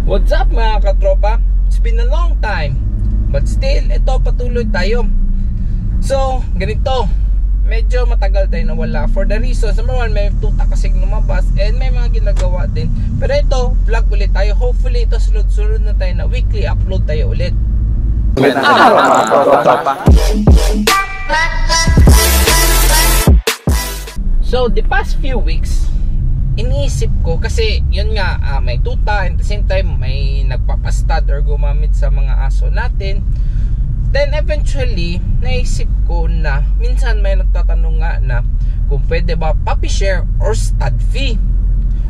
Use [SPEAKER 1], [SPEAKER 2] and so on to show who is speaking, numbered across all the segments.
[SPEAKER 1] What's up mga katropa? It's been a long time, but still, ito patuloy tayo. So, ganito, medyo matagal tayo nawala for the reasons, number one, may tuta kasing lumabas and may mga ginagawa din. Pero ito, vlog ulit tayo. Hopefully, ito sunod-sunod na tayo na weekly upload tayo ulit. So, the past few weeks, iniisip ko kasi yun nga, may tuta and at the same time may nagpapastad or gumamit sa mga aso natin. Then eventually naisip ko na minsan may nagtatanong nga na kung pwede ba puppy share or stud fee.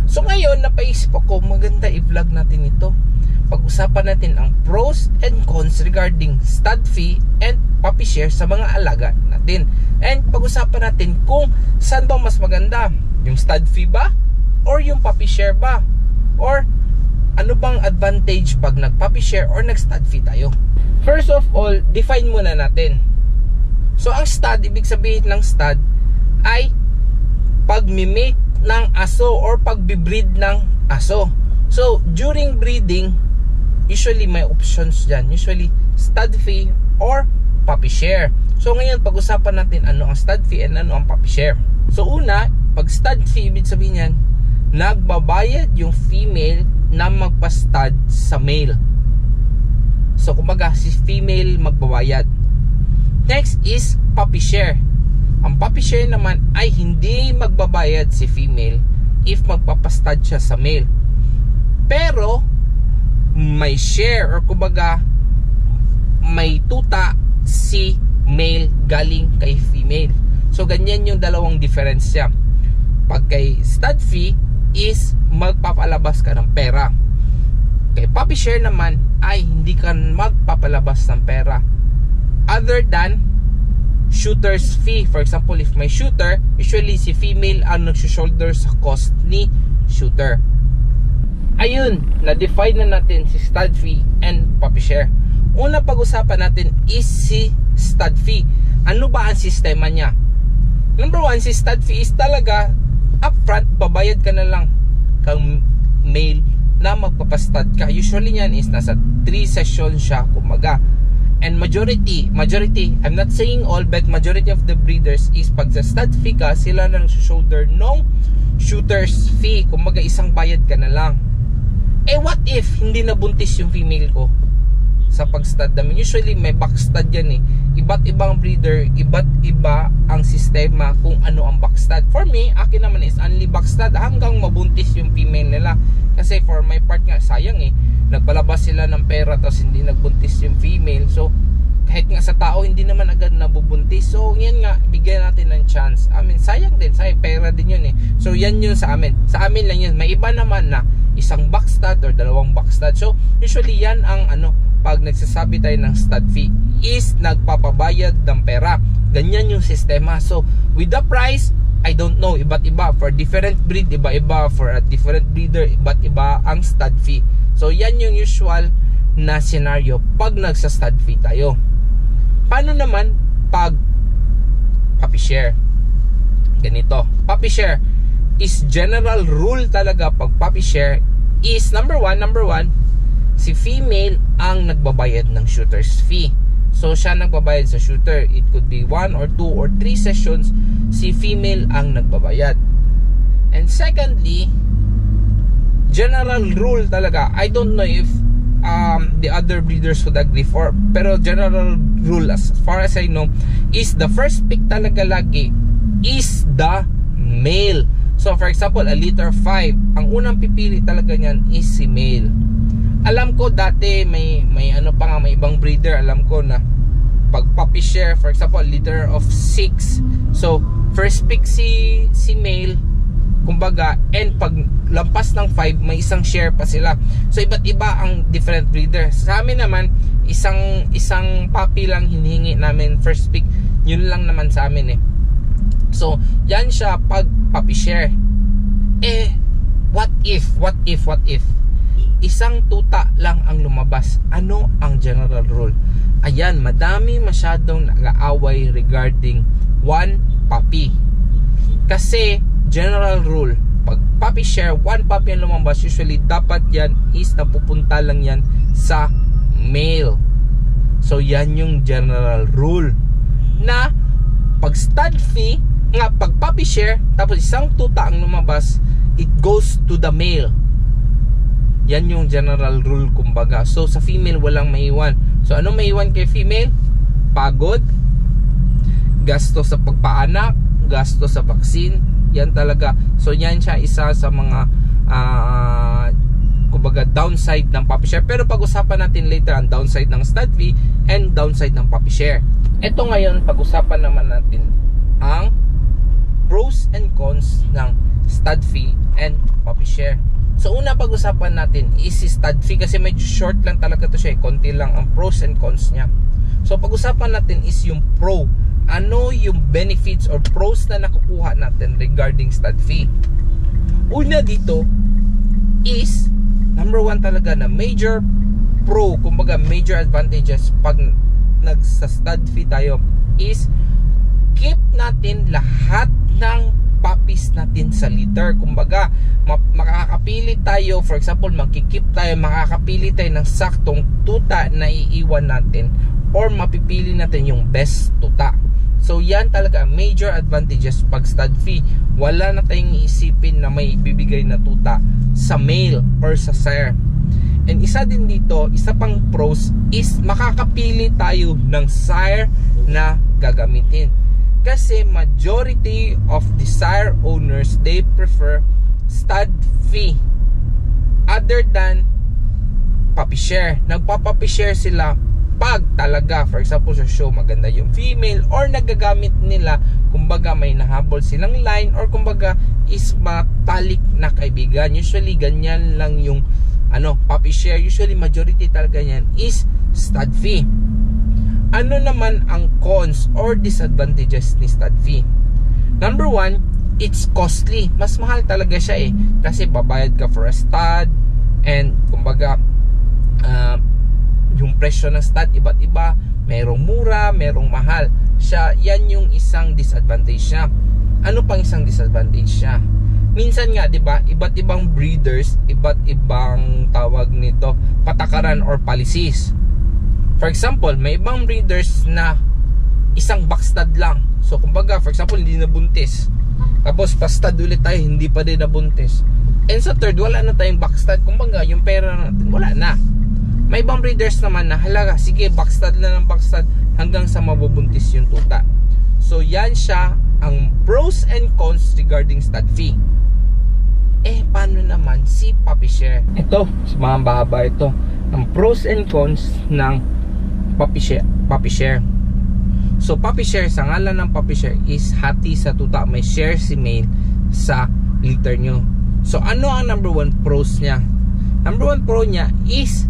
[SPEAKER 1] So ngayon napaisip ako, maganda i-vlog natin ito. Pag-usapan natin ang pros and cons regarding stud fee and puppy share sa mga alaga natin. And pag-usapan natin kung saan ba mas maganda, yung stud fee ba or yung puppy share ba? Or ano bang advantage pag nag-puppy share or nag-stud fee tayo? First of all, define muna natin. So ang stud, ibig sabihin ng stud ay pag-mimate ng aso or pag-breed ng aso. So during breeding, usually may options dyan. Usually stud fee or puppy share. So ngayon pag-usapan natin ano ang stud fee and ano ang puppy share. So una, pag stud fee, ibig sabihin yan, nagbabayad yung female na magpa-stud sa male. So kumbaga si female magbabayad. Next is puppy share. Ang puppy share naman ay hindi magbabayad si female if magpapastud siya sa male. Pero may share or kumbaga may tuta si male galing kay female. So ganyan yung dalawang difference niya. Pag kay stud fee is magpapalabas ka ng pera. Kay puppy share naman ay hindi ka magpapalabas ng pera other than shooter's fee. For example, if may shooter, usually si female ang nag-shoulder sa cost ni shooter. Ayun, na-define na natin si stud fee and puppy share. Una pag-usapan natin is si stud fee. Ano ba ang sistema niya? Number one, si stud fee is talaga upfront, babayad ka na lang kang male na magpapastud ka. Usually yan is nasa 3 sessions siya kumaga. And majority, I'm not saying all, but majority of the breeders is pag sa stud fee ka, sila na shoulder nung shooter's fee. Kumaga isang bayad ka na lang. Eh what if hindi nabuntis yung female ko sa pag-stud namin? Usually may back-stud yan eh. Iba't ibang breeder, iba't iba ang sistema kung ano ang back-stud. For me, akin naman is only back-stud hanggang mabuntis yung female nila. Kasi for my part nga, sayang eh. Nagpalabas sila ng pera tapos hindi nagbuntis yung female. So, kahit nga sa tao, hindi naman agad nabubuntis. So, yan nga, bigyan natin ng chance. I mean, sayang din. Sayang, pera din yun eh. So, yan yun sa amin. Sa amin lang yun. May iba naman na isang back-stud or dalawang back-stud. So, usually yan ang ano, pag nagsasabi tayo ng stud fee is nagpapabayad ng pera. Ganyan yung sistema. So with the price, I don't know, iba't iba for different breed, iba-iba for a different breeder, iba't iba ang stud fee. So yan yung usual na scenario pag nagsa-stud fee tayo. Paano naman pag puppy share? Ganito, puppy share is general rule talaga. Pag puppy share is number one, si female ang nagbabayad ng shooter's fee. So siya nagbabayad sa shooter. It could be 1 or 2 or 3 sessions, si female ang nagbabayad. And secondly, general rule talaga, I don't know if the other breeders would agree for, pero general rule as far as I know is the first pick talaga lagi is the male. So for example, a litter 5, ang unang pipili talaga niyan is si male. Alam ko dati may ano pa nga, may ibang breeder, alam ko na pag puppy share, for example, litter of 6, so first pick si male kumbaga, and pag lampas ng 5 may isang share pa sila. So iba't iba ang different breeder. Sa amin naman isang puppy lang hinihingi namin first pick, yun lang naman sa amin eh. So yan siya pag puppy share. Eh what if isang tuta lang ang lumabas? Ano ang general rule? Ayan, madami masyadong nag-aaway regarding one puppy. Kasi general rule, pag puppy share, 1 puppy ang lumabas, usually dapat yan is napupunta lang yan sa male. So yan yung general rule na pag stud fee nga, pag puppy share tapos isang tuta ang lumabas, it goes to the male. Yan yung general rule kumbaga. So sa female walang maiwan. So ano maiwan kay female? Pagod, gasto sa pagpaanak, gasto sa vaccine, yan talaga. So yan siya isa sa mga kumbaga downside ng puppy share. Pero pag-usapan natin later ang downside ng stud fee and downside ng puppy share. Ito ngayon, pag-usapan naman natin ang pros and cons ng stud fee and puppy share. So una pag-usapan natin is si stud fee kasi medyo short lang talaga to siya, konti lang ang pros and cons niya. So pag-usapan natin is yung pro. Ano yung benefits or pros na nakukuha natin regarding stud fee? Una dito is number 1 talaga na major pro, kumbaga major advantages pag nagsa-stud fee tayo is keep natin lahat ng puppies natin sa litter. Kumbaga makakapili tayo, for example makikip tayo, makakapili tayo ng saktong tuta na iiwan natin or mapipili natin yung best tuta. So yan talaga major advantages pag stud fee. Wala na tayong iisipin na may bibigay na tuta sa male or sa sire. And isa din dito, isa pang pros is makakapili tayo ng sire na gagamitin. Kasi majority of the sire owners, they prefer stud fee other than puppy share. Nagpa-puppy share sila pag talaga, for example sa show, maganda yung female or nagagamit nila, kumbaga may nahabol silang line or kumbaga is matalik na kaibigan. Usually ganyan lang yung puppy share. Usually majority talaga yan is stud fee. Ano naman ang cons or disadvantages ni stud fee? Number 1, it's costly. Mas mahal talaga siya kasi babayad ka for a stud and kumbaga yung presyo ng stud iba't iba, merong mura, merong mahal siya. Yan yung isang disadvantage niya. Ano pang isang disadvantage niya? Minsan nga 'di ba, iba't ibang breeders, iba't ibang tawag nito, patakaran or policies. For example, may ibang breeders na isang backstud lang. So kumbaga, for example, hindi nabuntis. Tapos pa-stud ulit tayo, hindi pa din nabuntis. And sa third, wala na tayong backstud. Kumbaga, yung pera natin, wala na. May ibang breeders naman na halaga, sige, backstud na ng backstud hanggang sa mabubuntis yung tuta. So yan siya ang pros and cons regarding stud fee. Paano naman si puppy share? Ito, mga bahaba ito. Ang pros and cons ng puppy share. So puppy share, sa ngalan ng puppy share is hati sa tuta, may share si male sa litter nyo. So ano ang number 1 pros niya? Number 1 pro niya is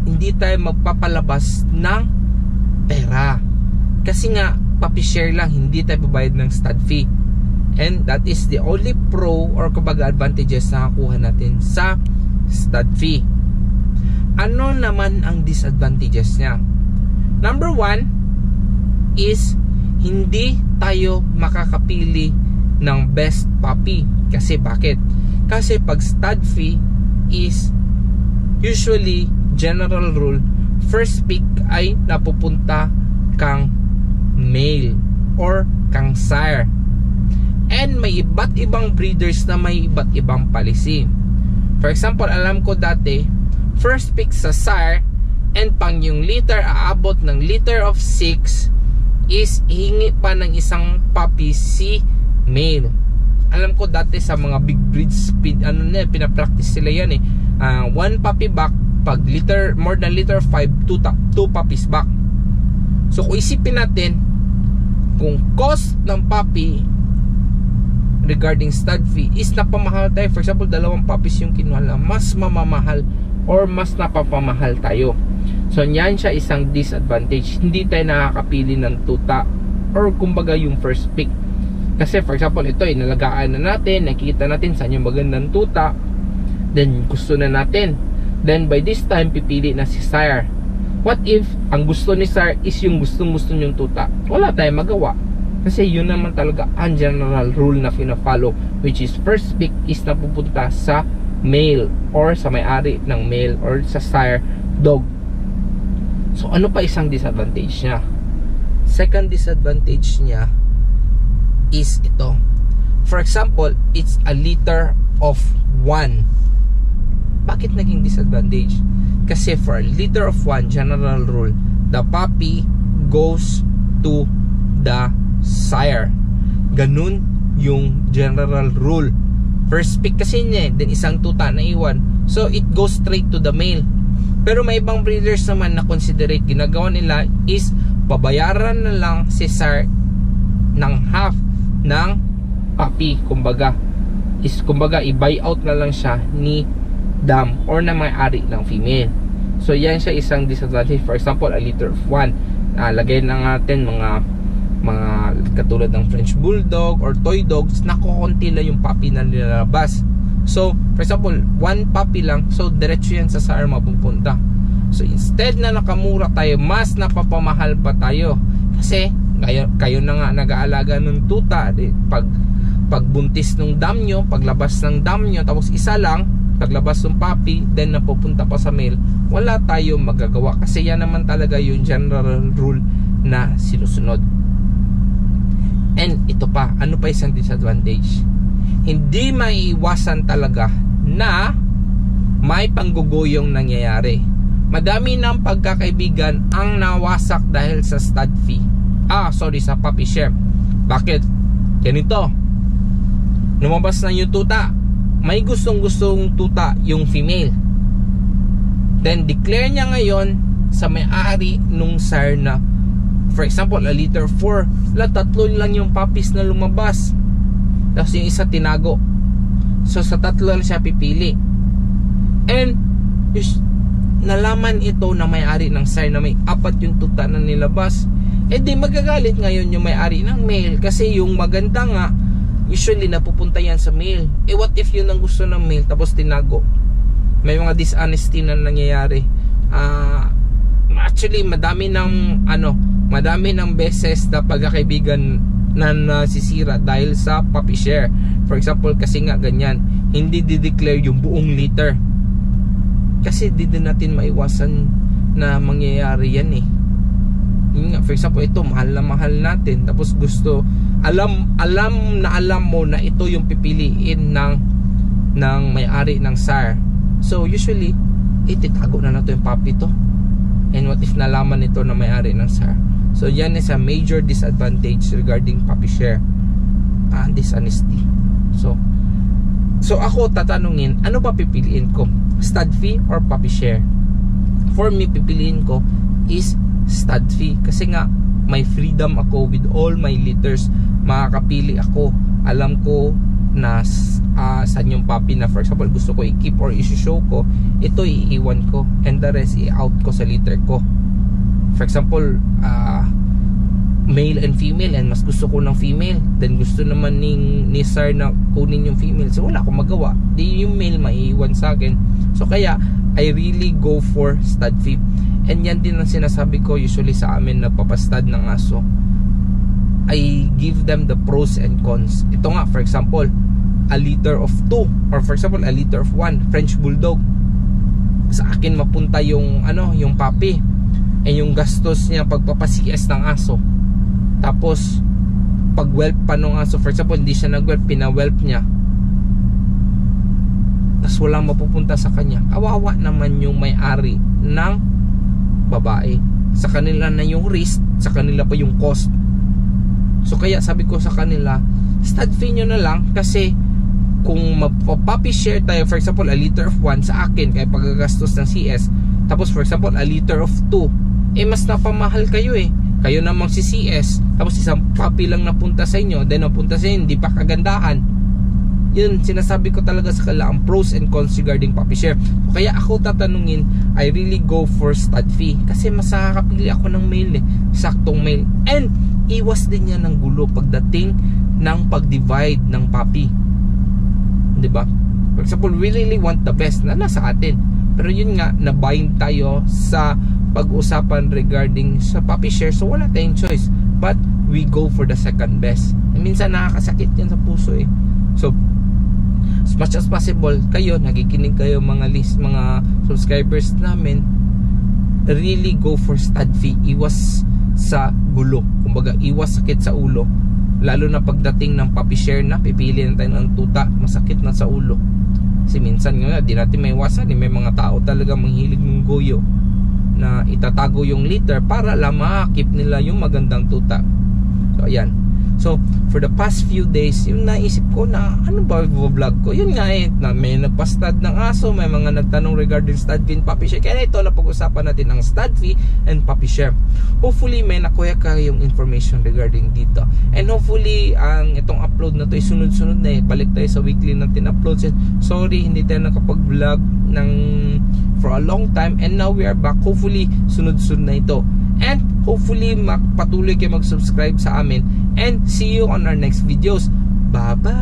[SPEAKER 1] hindi tayo magpapalabas ng pera. Kasi nga puppy share lang, hindi tayo babayad ng stud fee. And that is the only pro or kumbaga advantages na nakuha natin sa stud fee. Ano naman ang disadvantages niya? Number 1 is hindi tayo makakapili ng best puppy. Kasi bakit? Kasi pag stud fee is usually general rule, first pick ay napupunta kang male or kang sire. And may iba't ibang breeders na may iba't ibang policy. For example, alam ko dati, first pick sa sire and pang yung litter aabot ng litter of 6 is hingi pa ng isang puppy si male. Alam ko dati sa mga big breed speed, pinapractice sila yan 1 puppy back, pag litter, more than litter 5, 2 puppies back. So kung isipin natin, kung cost ng puppy regarding stud fee is napamahal tayo, for example 2 puppies yung kinuha lang, mas mamamahal or mas napapamahal tayo. So yan siya isang disadvantage, hindi tayo nakakapili ng tuta or kumbaga yung first pick. Kasi for example ito nalagaan na natin, nakikita natin saan yung magandang tuta, then gusto na natin, then by this time pipili na si sire. What if ang gusto ni sire is yung gustong-gusto niyong tuta? Wala tayong magawa. Kasi yun naman talaga ang general rule na fina-follow, which is first pick is napupunta sa male or sa may-ari ng male or sa sire dog. So ano pa isang disadvantage niya? Second disadvantage niya is ito. For example, it's a litter of 1. Bakit naging disadvantage? Kasi for a litter of 1, general rule, the puppy goes to the sire. Ganun yung general rule. First pick kasi niya, then isang tuta na iwan, so it goes straight to the male. Pero may ibang breeders naman na considerate, ginagawa nila is pabayaran na lang si sire ng half ng puppy. Kumbaga i-buy out na lang siya ni dam or na may-ari ng female. So yan siya isang disadvantage. For example, a litter of 1, lagay na natin mga katulad ng French Bulldog or Toy Dogs, nakukunti lang yung puppy na nilalabas. So for example, 1 puppy lang, so diretso yan sa sire mapupunta. So instead na nakamura tayo, mas napapamahal pa tayo. Kasi kayo na nga nag-aalaga ng tuta, pagbuntis ng dam nyo, paglabas ng dam nyo, tapos isa lang paglabas ng puppy, then napupunta pa sa male, wala tayong magagawa. Kasi yan naman talaga yung general rule na sinusunod. And ito pa, ano pa isang disadvantage? Hindi maiiwasan talaga na may pangguguyong nangyayari. Madami ng pagkakaibigan ang nawasak dahil sa stud fee. Sa puppy share. Bakit? Ganito. Lumabas na yung tuta. May gustong tuta yung female. Then declare niya ngayon sa may-ari nung sire na, for example, a litter 4, tatlo lang yung puppies na lumabas, tapos yung isa tinago. So sa tatlo lang siya pipili. And nalaman ito na may-ari ng sire na may 4 yung tuta na nilabas, di magagalit ngayon yung may-ari ng male. Kasi yung maganda nga, usually napupunta yan sa male. What if yun ang gusto ng male tapos tinago? May mga dishonesty na nangyayari. Actually madami ng beses na pagkakaibigan na nasisira dahil sa puppy share. For example, kasi nga ganyan, hindi di-declare yung buong litter. Kasi di din natin maiwasan na mangyayari yan eh. Yun nga, for example, ito mahal na mahal natin, tapos gusto, alam mo na ito yung pipiliin ng may-ari ng sire. So usually ititago na nato yung puppy to. And what if nalaman nito na may-ari ng sire? So yan is a major disadvantage regarding puppy share, dishonesty. So ako tatanungin, ano ba pipiliin ko? Stud fee or puppy share? For me, pipiliin ko is stud fee. Kasi nga may freedom ako with all my litters. Makakapili ako. Alam ko na saan yung puppy na, for example, gusto ko i-keep or i-show ko, ito iiwan ko, and the rest i-out ko sa litter ko. For example, male and female, and mas gusto ko ng female, then gusto naman ni sir na kunin yung female, so wala akong magawa, di yung male maiiwan sa akin. So kaya I really go for stud fee. And yan din ang sinasabi ko usually sa amin nagpapastad ng aso. I give them the pros and cons. Ito nga, for example, a litter of 2, or for example a litter of 1 French Bulldog, sa akin mapunta yung yung puppy, and yung gastos niya pagpapa-CS ng aso, tapos pag whelp pa ng aso, for example hindi siya nag-whelp, pina-whelp niya, tapos walang mapupunta sa kanya, kawawa naman yung may-ari ng babae. Sa kanila na yung risk, sa kanila pa yung cost. So kaya sabi ko sa kanila, stud fee nyo na lang, kasi kung magpa-puppy share tayo, for example a litter of 1 sa akin, kaya pagagastos ng CS, tapos for example a litter of 2, mas napamahal kayo eh. Kayo namang si CS, tapos isang puppy lang napunta sa inyo, then napunta sa inyo, hindi pa kagandahan. Yun, sinasabi ko talaga sa kanila ang pros and cons regarding puppy share. Kaya ako tatanungin, I really go for stud fee, kasi mas nakakapili ako ng male eh, saktong male. And iwas din yan ng gulo pagdating ng pag-divide ng puppy, diba? For example, we really want the best na nasa atin, pero yun nga, nabind tayo sa pag-usapan regarding sa puppy share, so wala tayong choice but we go for the second best. Minsan nakakasakit yan sa puso eh. So as much as possible, kayo nakikinig kayo mga subscribers namin, really go for stud fee. Iwas sa gulo, kumbaga iwas sakit sa ulo, lalo na pagdating ng puppy share na pipili na tayo ng tuta, masakit na sa ulo. Kasi minsan nga di natin may iwasan, may mga tao talaga manghilig ng goyo na itatago yung litter para lang makakip nila yung magandang tuta. So ayan. So for the past few days, yung naisip ko na ano ba vlog ko, yun nga eh, na may nagpa-stud ng aso, may mga nagtanong regarding stud fee and puppy share. Kaya ito na pag-usapan natin ang stud fee and puppy share. Hopefully may nakuha ka yung information regarding dito, and hopefully ang itong upload na to ay sunod-sunod na eh. Balik tayo sa weekly natin upload. Sorry hindi tayo nakapag-vlog ng for a long time, and now we are back. Hopefully sunod-sunod na ito, and hopefully patuloy kayo mag-subscribe sa amin, and see you on our next videos. Bye bye.